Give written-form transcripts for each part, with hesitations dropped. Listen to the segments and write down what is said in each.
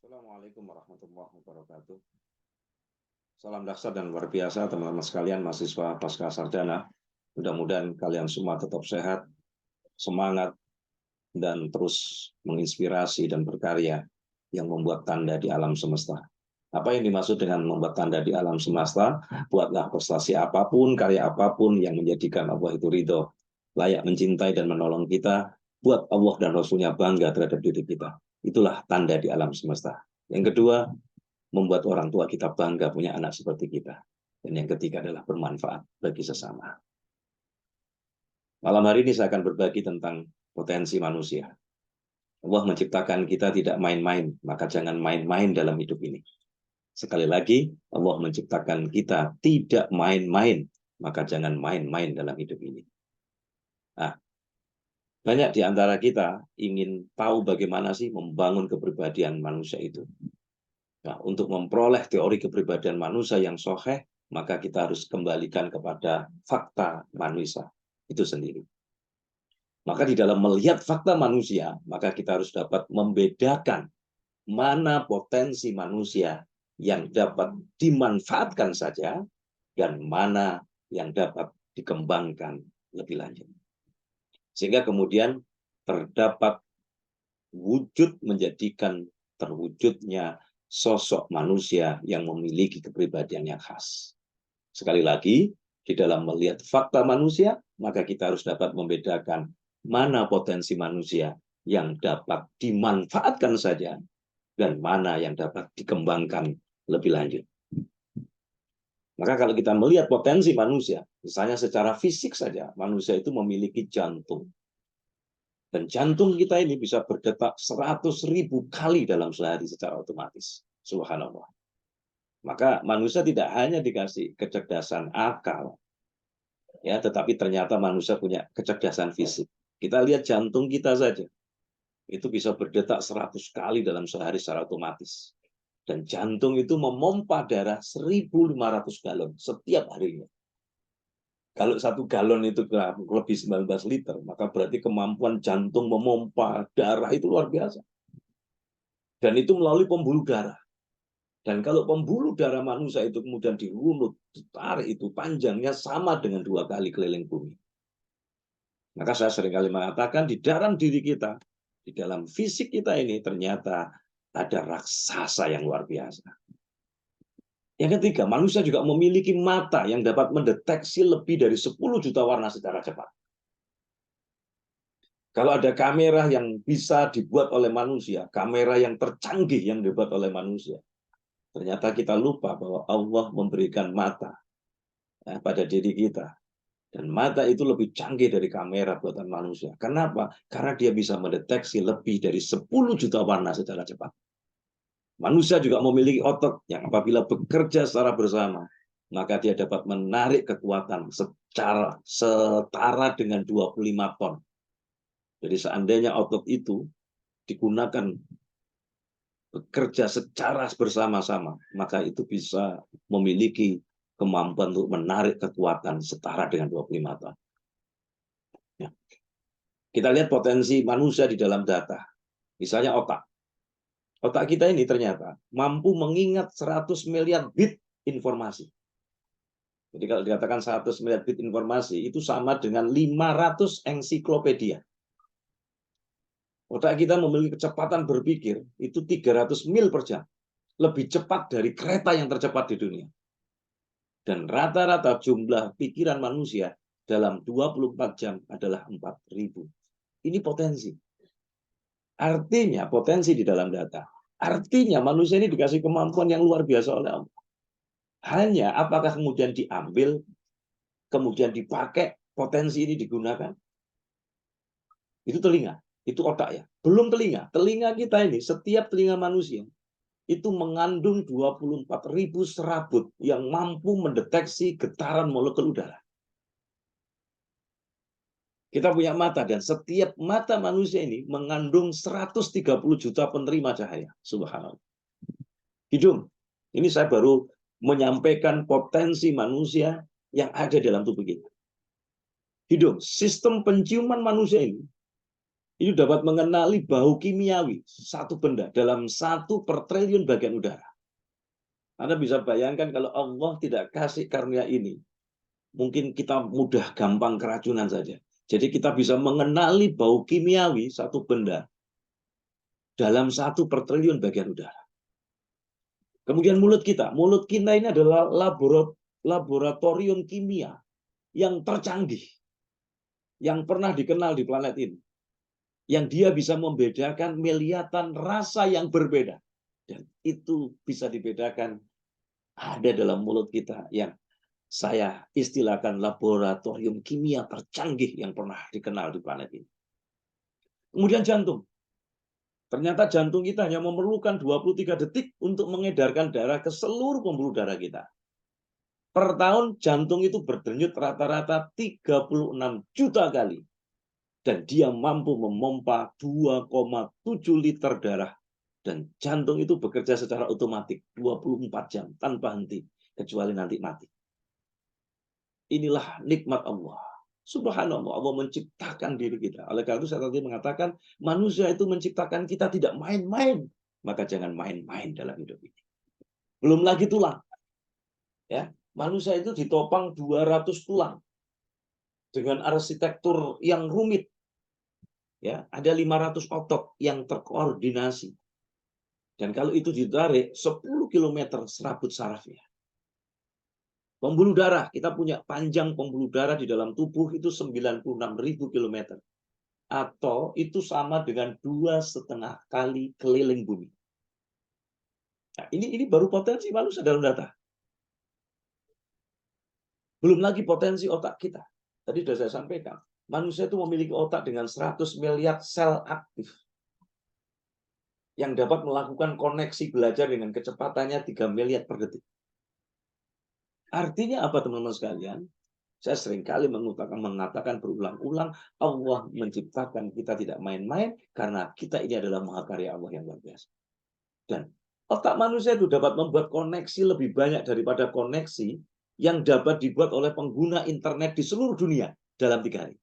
Assalamualaikum warahmatullahi wabarakatuh. Salam dahsyat dan luar biasa teman-teman sekalian mahasiswa pasca sarjana. Mudah-mudahan kalian semua tetap sehat, semangat, dan terus menginspirasi dan berkarya yang membuat tanda di alam semesta. Apa yang dimaksud dengan membuat tanda di alam semesta? Buatlah prestasi apapun, karya apapun yang menjadikan Allah itu ridho, layak mencintai dan menolong kita, buat Allah dan Rasulnya bangga terhadap diri kita. Itulah tanda di alam semesta. Yang kedua, membuat orang tua kita bangga punya anak seperti kita. Dan yang ketiga adalah bermanfaat bagi sesama. Malam hari ini saya akan berbagi tentang potensi manusia. Allah menciptakan kita tidak main-main, maka jangan main-main dalam hidup ini. Sekali lagi, Allah menciptakan kita tidak main-main, maka jangan main-main dalam hidup ini. Nah, banyak di antara kita ingin tahu bagaimana sih membangun kepribadian manusia itu. Nah, untuk memperoleh teori kepribadian manusia yang sahih, maka kita harus kembalikan kepada fakta manusia itu sendiri. Maka di dalam melihat fakta manusia, maka kita harus dapat membedakan mana potensi manusia yang dapat dimanfaatkan saja dan mana yang dapat dikembangkan lebih lanjut. Sehingga kemudian terdapat wujud menjadikan terwujudnya sosok manusia yang memiliki kepribadian yang khas. Sekali lagi, di dalam melihat fakta manusia, maka kita harus dapat membedakan mana potensi manusia yang dapat dimanfaatkan saja dan mana yang dapat dikembangkan lebih lanjut. Maka kalau kita melihat potensi manusia, misalnya secara fisik saja, manusia itu memiliki jantung. Dan jantung kita ini bisa berdetak 100.000 kali dalam sehari secara otomatis. Subhanallah. Maka manusia tidak hanya dikasih kecerdasan akal, ya, tetapi ternyata manusia punya kecerdasan fisik. Kita lihat jantung kita saja. Itu bisa berdetak 100 kali dalam sehari secara otomatis. Dan jantung itu memompa darah 1.500 galon setiap harinya. Kalau 1 galon itu lebih 19 liter, maka berarti kemampuan jantung memompa darah itu luar biasa. Dan itu melalui pembuluh darah. Dan kalau pembuluh darah manusia itu kemudian dirunut, ditarik, itu panjangnya sama dengan 2 kali keliling bumi. Maka saya seringkali mengatakan di dalam diri kita, di dalam fisik kita ini ternyata ada raksasa yang luar biasa. Yang ketiga, manusia juga memiliki mata yang dapat mendeteksi lebih dari 10 juta warna secara cepat. Kalau ada kamera yang bisa dibuat oleh manusia, kamera yang tercanggih yang dibuat oleh manusia, ternyata kita lupa bahwa Allah memberikan mata pada diri kita. Dan mata itu lebih canggih dari kamera buatan manusia. Kenapa? Karena dia bisa mendeteksi lebih dari 10 juta warna secara cepat. Manusia juga memiliki otot yang apabila bekerja secara bersama, maka dia dapat menarik kekuatan secara setara dengan 25 ton. Jadi seandainya otot itu digunakan bekerja secara bersama-sama, maka itu bisa memiliki kemampuan untuk menarik kekuatan setara dengan 25 ton. Ya. Kita lihat potensi manusia di dalam data. Misalnya otak. Otak kita ini ternyata mampu mengingat 100 miliar bit informasi. Jadi kalau dikatakan 100 miliar bit informasi, itu sama dengan 500 ensiklopedia. Otak kita memiliki kecepatan berpikir, itu 300 mil per jam. Lebih cepat dari kereta yang tercepat di dunia. Dan rata-rata jumlah pikiran manusia dalam 24 jam adalah 4.000. Ini potensi. Artinya potensi di dalam data. Artinya manusia ini dikasih kemampuan yang luar biasa oleh Allah. Hanya apakah kemudian diambil, kemudian dipakai, potensi ini digunakan? Itu telinga, itu otak ya. Belum telinga. Telinga kita ini, setiap telinga manusia, itu mengandung 24.000 serabut yang mampu mendeteksi getaran molekul udara. Kita punya mata, dan setiap mata manusia ini mengandung 130 juta penerima cahaya. Subhanallah. Hidung. Ini saya baru menyampaikan potensi manusia yang ada dalam tubuh kita. Hidung. Sistem penciuman manusia ini Ini dapat mengenali bau kimiawi satu benda dalam 1/triliun bagian udara. Anda bisa bayangkan kalau Allah tidak kasih karunia ini, mungkin kita mudah gampang keracunan saja. Jadi kita bisa mengenali bau kimiawi satu benda dalam 1/triliun bagian udara. Kemudian mulut kita ini adalah laboratorium kimia yang tercanggih, yang pernah dikenal di planet ini. Yang dia bisa membedakan miliatan rasa yang berbeda. Dan itu bisa dibedakan ada dalam mulut kita yang saya istilahkan laboratorium kimia tercanggih yang pernah dikenal di planet ini. Kemudian jantung. Ternyata jantung kita hanya memerlukan 23 detik untuk mengedarkan darah ke seluruh pembuluh darah kita. Per tahun jantung itu berdenyut rata-rata 36 juta kali. Dan dia mampu memompa 2,7 liter darah. Dan jantung itu bekerja secara otomatis 24 jam tanpa henti. Kecuali nanti mati. Inilah nikmat Allah. Subhanallah, Allah menciptakan diri kita. Oleh karena itu saya tadi mengatakan, manusia itu menciptakan kita tidak main-main. Maka jangan main-main dalam hidup ini. Belum lagi tulang. Ya, manusia itu ditopang 200 tulang. Dengan arsitektur yang rumit. Ya, ada 500 otot yang terkoordinasi. Dan kalau itu ditarik 10 km serabut sarafnya. Pembuluh darah, kita punya panjang pembuluh darah di dalam tubuh itu 96.000 km. Atau itu sama dengan 2,5 kali keliling bumi. Nah, ini baru potensi manusia dalam data. Belum lagi potensi otak kita. Tadi sudah saya sampaikan. Manusia itu memiliki otak dengan 100 miliar sel aktif. Yang dapat melakukan koneksi belajar dengan kecepatannya 3 miliar per detik. Artinya apa teman-teman sekalian? Saya seringkali mengatakan berulang-ulang, Allah menciptakan kita tidak main-main karena kita ini adalah mahakarya Allah yang luar biasa. Dan otak manusia itu dapat membuat koneksi lebih banyak daripada koneksi yang dapat dibuat oleh pengguna internet di seluruh dunia dalam 3 hari.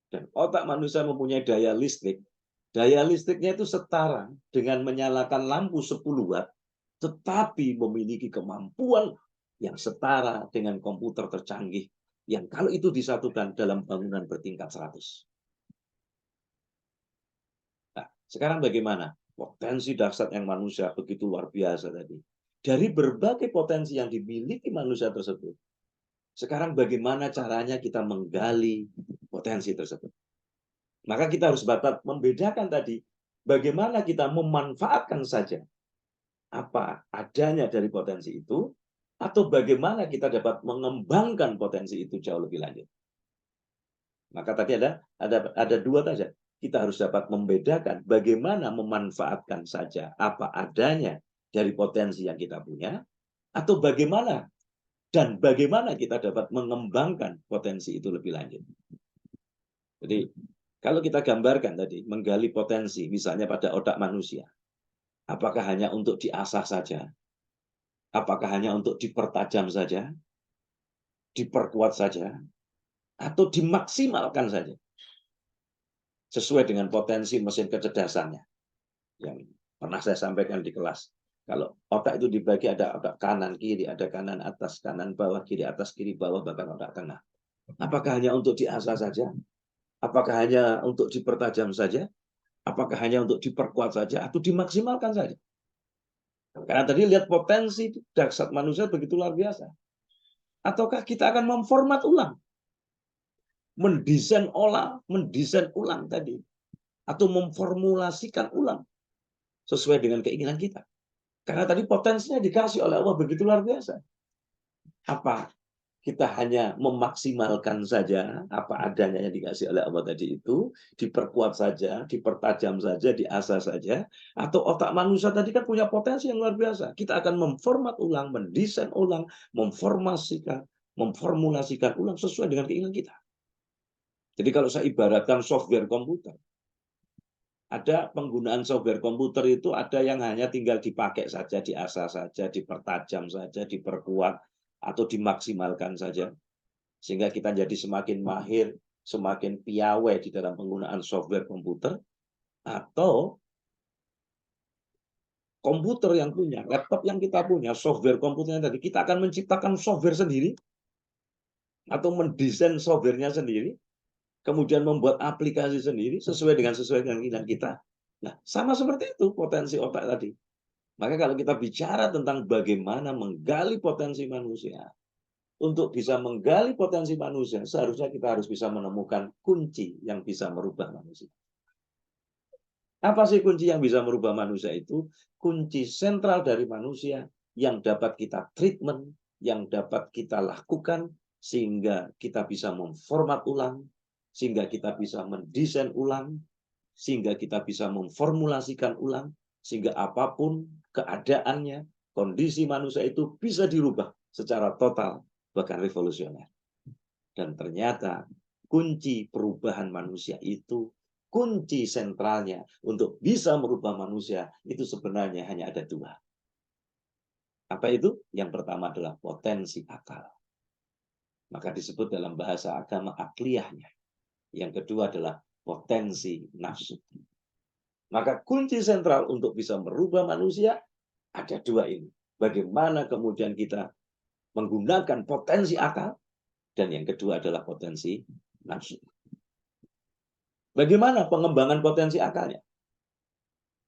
Dan otak manusia mempunyai daya listrik. Daya listriknya itu setara dengan menyalakan lampu 10 watt, tetapi memiliki kemampuan yang setara dengan komputer tercanggih yang kalau itu disatukan dalam bangunan bertingkat 100. Nah, sekarang bagaimana? Potensi dahsyat yang manusia begitu luar biasa tadi. Dari berbagai potensi yang dimiliki manusia tersebut, sekarang bagaimana caranya kita menggali potensi tersebut? Maka kita harus membedakan tadi, bagaimana kita memanfaatkan saja apa adanya dari potensi itu, atau bagaimana kita dapat mengembangkan potensi itu jauh lebih lanjut. Maka tadi ada dua saja. Kita harus dapat membedakan bagaimana memanfaatkan saja apa adanya dari potensi yang kita punya, atau bagaimana kita dapat mengembangkan potensi itu lebih lanjut. Jadi kalau kita gambarkan tadi, menggali potensi, misalnya pada otak manusia, apakah hanya untuk diasah saja? Apakah hanya untuk dipertajam saja? Diperkuat saja? Atau dimaksimalkan saja? Sesuai dengan potensi mesin kecerdasannya. Yang pernah saya sampaikan di kelas. Kalau otak itu dibagi ada otak kanan, kiri, ada kanan atas, kanan bawah, kiri atas, kiri bawah, bahkan otak tengah. Apakah hanya untuk diasah saja? Apakah hanya untuk dipertajam saja? Apakah hanya untuk diperkuat saja? Atau dimaksimalkan saja? Karena tadi lihat potensi dahsyat manusia begitu luar biasa. Ataukah kita akan memformat ulang? Mendesain ulang tadi. Atau memformulasikan ulang. Sesuai dengan keinginan kita. Karena tadi potensinya dikasih oleh Allah begitu luar biasa. Apa kita hanya memaksimalkan saja apa adanya yang dikasih oleh Allah tadi itu, diperkuat saja, dipertajam saja, diasah saja, atau otak manusia tadi kan punya potensi yang luar biasa. Kita akan memformat ulang, mendesain ulang, memformulasikan ulang sesuai dengan keinginan kita. Jadi kalau saya ibaratkan software komputer, ada penggunaan software komputer itu ada yang hanya tinggal dipakai saja, diasah saja, dipertajam saja, diperkuat, atau dimaksimalkan saja. Sehingga kita jadi semakin mahir, semakin piawai di dalam penggunaan software komputer, atau komputer yang punya, laptop yang kita punya, software komputernya tadi, kita akan menciptakan software sendiri, atau mendesain softwarenya sendiri, kemudian membuat aplikasi sendiri sesuai dengan keinginan kita. Nah, sama seperti itu potensi otak tadi. Maka kalau kita bicara tentang bagaimana menggali potensi manusia, untuk bisa menggali potensi manusia, seharusnya kita harus bisa menemukan kunci yang bisa merubah manusia. Apa sih kunci yang bisa merubah manusia itu? Kunci sentral dari manusia yang dapat kita treatment, yang dapat kita lakukan, sehingga kita bisa memformat ulang, sehingga kita bisa mendesain ulang, sehingga kita bisa memformulasikan ulang, sehingga apapun keadaannya, kondisi manusia itu bisa dirubah secara total, bahkan revolusioner. Dan ternyata kunci perubahan manusia itu, kunci sentralnya untuk bisa merubah manusia itu sebenarnya hanya ada dua. Apa itu? Yang pertama adalah potensi akal. Maka disebut dalam bahasa agama akliyahnya. Yang kedua adalah potensi nafsu. Maka kunci sentral untuk bisa merubah manusia ada dua ini. Bagaimana kemudian kita menggunakan potensi akal, dan yang kedua adalah potensi nafsu. Bagaimana pengembangan potensi akalnya?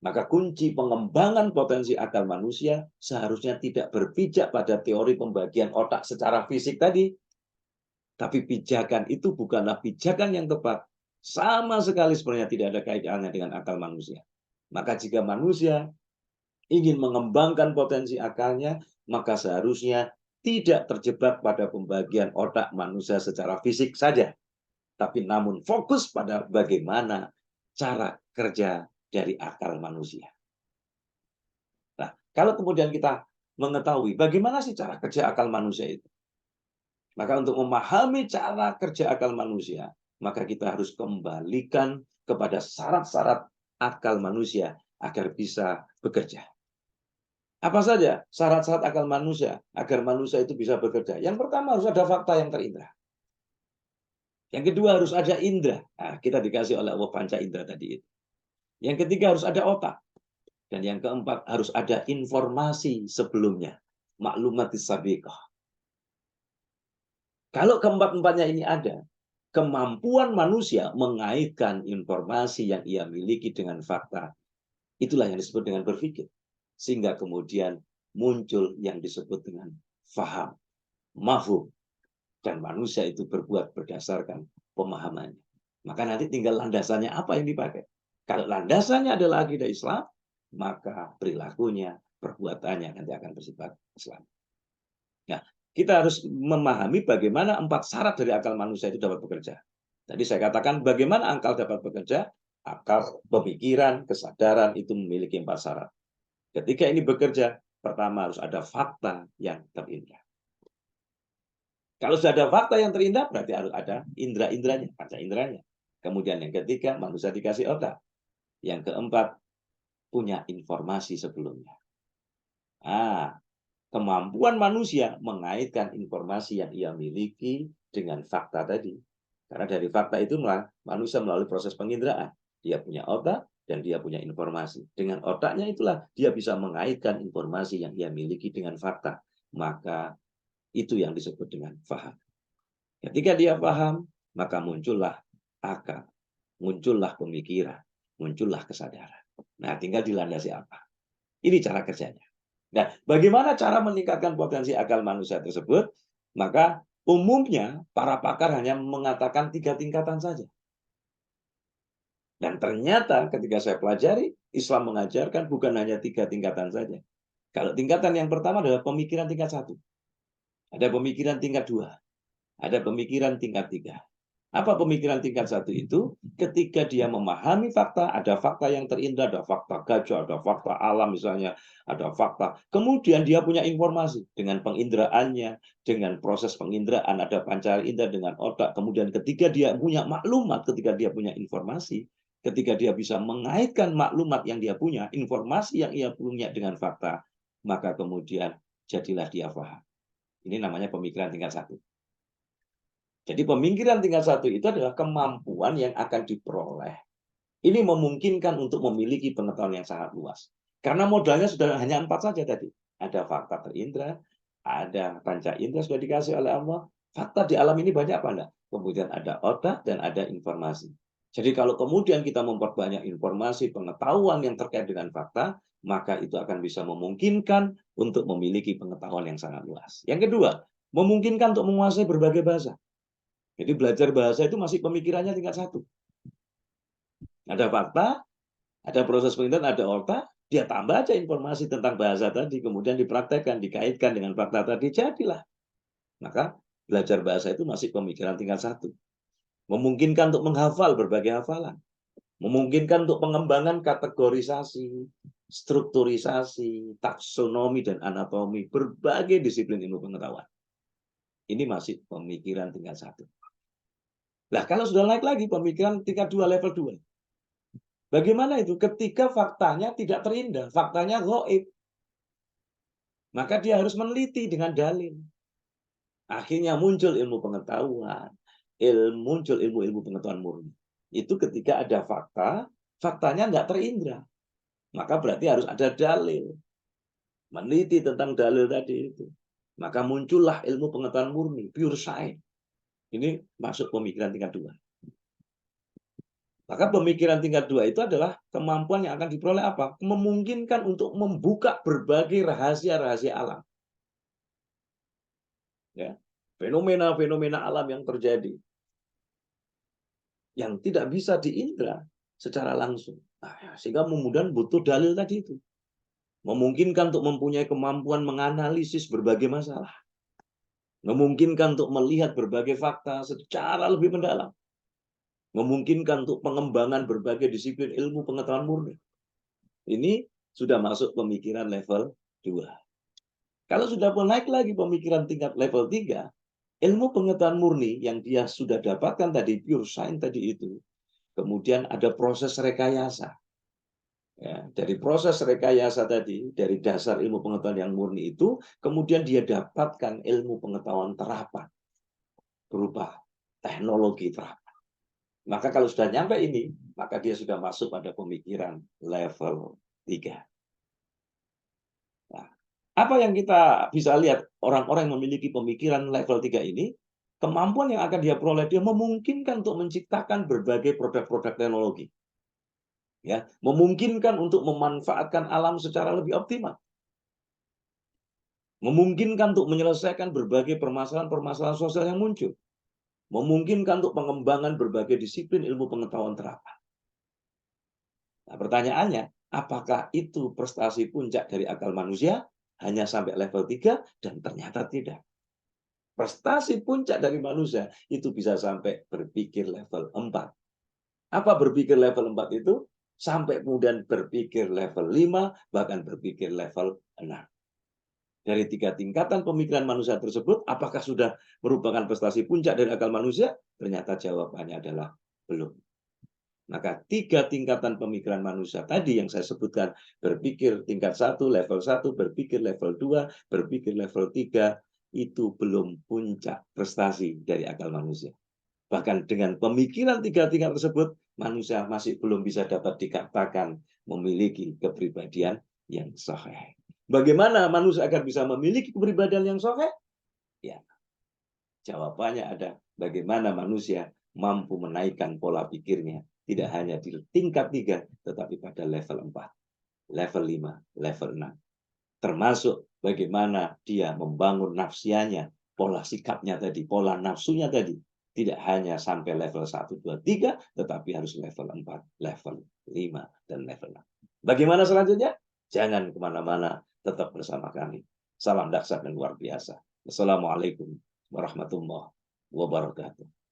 Maka kunci pengembangan potensi akal manusia seharusnya tidak berpijak pada teori pembagian otak secara fisik tadi. Tapi pijakan itu bukanlah pijakan yang tepat. Sama sekali sebenarnya tidak ada kaitannya dengan akal manusia. Maka jika manusia ingin mengembangkan potensi akalnya, maka seharusnya tidak terjebak pada pembagian otak manusia secara fisik saja. Tapi namun fokus pada bagaimana cara kerja dari akal manusia. Nah, kalau kemudian kita mengetahui bagaimana sih cara kerja akal manusia itu, maka untuk memahami cara kerja akal manusia, maka kita harus kembalikan kepada syarat-syarat akal manusia agar bisa bekerja. Apa saja syarat-syarat akal manusia agar manusia itu bisa bekerja? Yang pertama harus ada fakta yang terindra. Yang kedua harus ada indera. Nah, kita dikasih oleh Allah panca indera tadi itu. Yang ketiga harus ada otak. Dan yang keempat harus ada informasi sebelumnya. Maklumatis sabiqah. Kalau keempat-empatnya ini ada, kemampuan manusia mengaitkan informasi yang ia miliki dengan fakta. Itulah yang disebut dengan berpikir. Sehingga kemudian muncul yang disebut dengan faham, mafhum. Dan manusia itu berbuat berdasarkan pemahamannya. Maka nanti tinggal landasannya apa yang dipakai. Kalau landasannya adalah akidah Islam, maka perilakunya, perbuatannya nanti akan bersifat Islam. Nah, kita harus memahami bagaimana 4 syarat dari akal manusia itu dapat bekerja. Tadi saya katakan bagaimana akal dapat bekerja. Akal, pemikiran, kesadaran itu memiliki 4 syarat. Ketika ini bekerja, pertama harus ada fakta yang terindah. Kalau sudah ada fakta yang terindah, berarti harus ada indera-inderanya, panca inderanya. Kemudian yang ketiga, manusia dikasih otak. Yang keempat, punya informasi sebelumnya. Kemampuan manusia mengaitkan informasi yang ia miliki dengan fakta tadi. Karena dari fakta itu manusia melalui proses penginderaan. Dia punya otak dan dia punya informasi. Dengan otaknya itulah dia bisa mengaitkan informasi yang ia miliki dengan fakta. Maka itu yang disebut dengan faham. Ketika dia paham, maka muncullah akal, muncullah pemikiran, muncullah kesadaran. Nah, tinggal dilandasi apa? Ini cara kerjanya. Nah, bagaimana cara meningkatkan potensi akal manusia tersebut? Maka umumnya para pakar hanya mengatakan 3 tingkatan saja. Dan ternyata ketika saya pelajari, Islam mengajarkan bukan hanya 3 tingkatan saja. Kalau tingkatan yang pertama adalah pemikiran tingkat 1. Ada pemikiran tingkat 2. Ada pemikiran tingkat 3. Apa pemikiran tingkat 1 itu? Ketika dia memahami fakta, ada fakta yang terindah, ada fakta gajah, ada fakta alam misalnya, ada fakta. Kemudian dia punya informasi dengan penginderaannya, dengan proses penginderaan, ada panca indera dengan otak. Kemudian ketika dia punya maklumat, ketika dia punya informasi, ketika dia bisa mengaitkan maklumat yang dia punya, informasi yang ia punya dengan fakta, maka kemudian jadilah dia paham. Ini namanya pemikiran tingkat 1. Jadi pemikiran tingkat 1 itu adalah kemampuan yang akan diperoleh. Ini memungkinkan untuk memiliki pengetahuan yang sangat luas. Karena modalnya sudah hanya 4 saja tadi. Ada fakta terindra, ada panca indera sudah dikasih oleh Allah. Fakta di alam ini banyak apa enggak? Kemudian ada otak dan ada informasi. Jadi kalau kemudian kita memperbanyak informasi, pengetahuan yang terkait dengan fakta, maka itu akan bisa memungkinkan untuk memiliki pengetahuan yang sangat luas. Yang kedua, memungkinkan untuk menguasai berbagai bahasa. Jadi belajar bahasa itu masih pemikirannya tingkat 1. Ada fakta, ada proses penelitian, ada otak, dia tambah aja informasi tentang bahasa tadi, kemudian dipraktekkan, dikaitkan dengan fakta tadi, jadilah. Maka belajar bahasa itu masih pemikiran tingkat 1. Memungkinkan untuk menghafal berbagai hafalan. Memungkinkan untuk pengembangan kategorisasi, strukturisasi, taksonomi, dan anatomi, berbagai disiplin ilmu pengetahuan. Ini masih pemikiran tingkat 1. Nah, kalau sudah naik lagi pemikiran tingkat 2, level 2. Bagaimana itu? Ketika faktanya tidak terindah, faktanya gaib. Maka dia harus meneliti dengan dalil. Akhirnya muncul ilmu pengetahuan, muncul ilmu-ilmu pengetahuan murni. Itu ketika ada fakta, faktanya tidak terindra. Maka berarti harus ada dalil. Meneliti tentang dalil tadi itu. Maka muncullah ilmu pengetahuan murni, pure science. Ini masuk pemikiran tingkat 2. Maka pemikiran tingkat 2 itu adalah kemampuan yang akan diperoleh apa? Memungkinkan untuk membuka berbagai rahasia-rahasia alam. Ya, fenomena-fenomena alam yang terjadi yang tidak bisa diindra secara langsung. Nah, sehingga kemudian butuh dalil tadi itu. Memungkinkan untuk mempunyai kemampuan menganalisis berbagai masalah. Memungkinkan untuk melihat berbagai fakta secara lebih mendalam. Memungkinkan untuk pengembangan berbagai disiplin ilmu pengetahuan murni. Ini sudah masuk pemikiran level 2. Kalau sudah naik lagi pemikiran tingkat level 3, ilmu pengetahuan murni yang dia sudah dapatkan tadi, pure science tadi itu, kemudian ada proses rekayasa. Ya, dari proses rekayasa tadi, dari dasar ilmu pengetahuan yang murni itu, kemudian dia dapatkan ilmu pengetahuan terapan berupa teknologi terapan. Maka kalau sudah nyampe ini, maka dia sudah masuk pada pemikiran level 3. Nah, apa yang kita bisa lihat orang-orang yang memiliki pemikiran level 3 ini, kemampuan yang akan dia peroleh, dia memungkinkan untuk menciptakan berbagai produk-produk teknologi. Ya, memungkinkan untuk memanfaatkan alam secara lebih optimal. Memungkinkan untuk menyelesaikan berbagai permasalahan-permasalahan sosial yang muncul. Memungkinkan untuk pengembangan berbagai disiplin ilmu pengetahuan terapan. Nah, pertanyaannya, apakah itu prestasi puncak dari akal manusia? Hanya sampai level 3 dan ternyata tidak. Prestasi puncak dari manusia itu bisa sampai berpikir level 4. Apa berpikir level 4 itu? Sampai kemudian berpikir level 5, bahkan berpikir level 6. Dari 3 tingkatan pemikiran manusia tersebut, apakah sudah merupakan prestasi puncak dari akal manusia? Ternyata jawabannya adalah belum. Maka 3 tingkatan pemikiran manusia tadi yang saya sebutkan, berpikir tingkat 1, level 1, berpikir level 2, berpikir level 3, itu belum puncak prestasi dari akal manusia. Bahkan dengan pemikiran 3 tingkat tersebut, manusia masih belum bisa dapat dikatakan memiliki kepribadian yang sahih. Bagaimana manusia agar bisa memiliki kepribadian yang sahih? Ya, jawabannya ada bagaimana manusia mampu menaikkan pola pikirnya. Tidak hanya di tingkat 3, tetapi pada level 4, level 5, level 6. Termasuk bagaimana dia membangun nafsianya, pola sikapnya tadi, pola nafsunya tadi. Tidak hanya sampai level 1, 2, 3, tetapi harus level 4, level 5, dan level 6. Bagaimana selanjutnya? Jangan kemana-mana, tetap bersama kami. Salam dahsyat dan luar biasa. Assalamualaikum warahmatullahi wabarakatuh.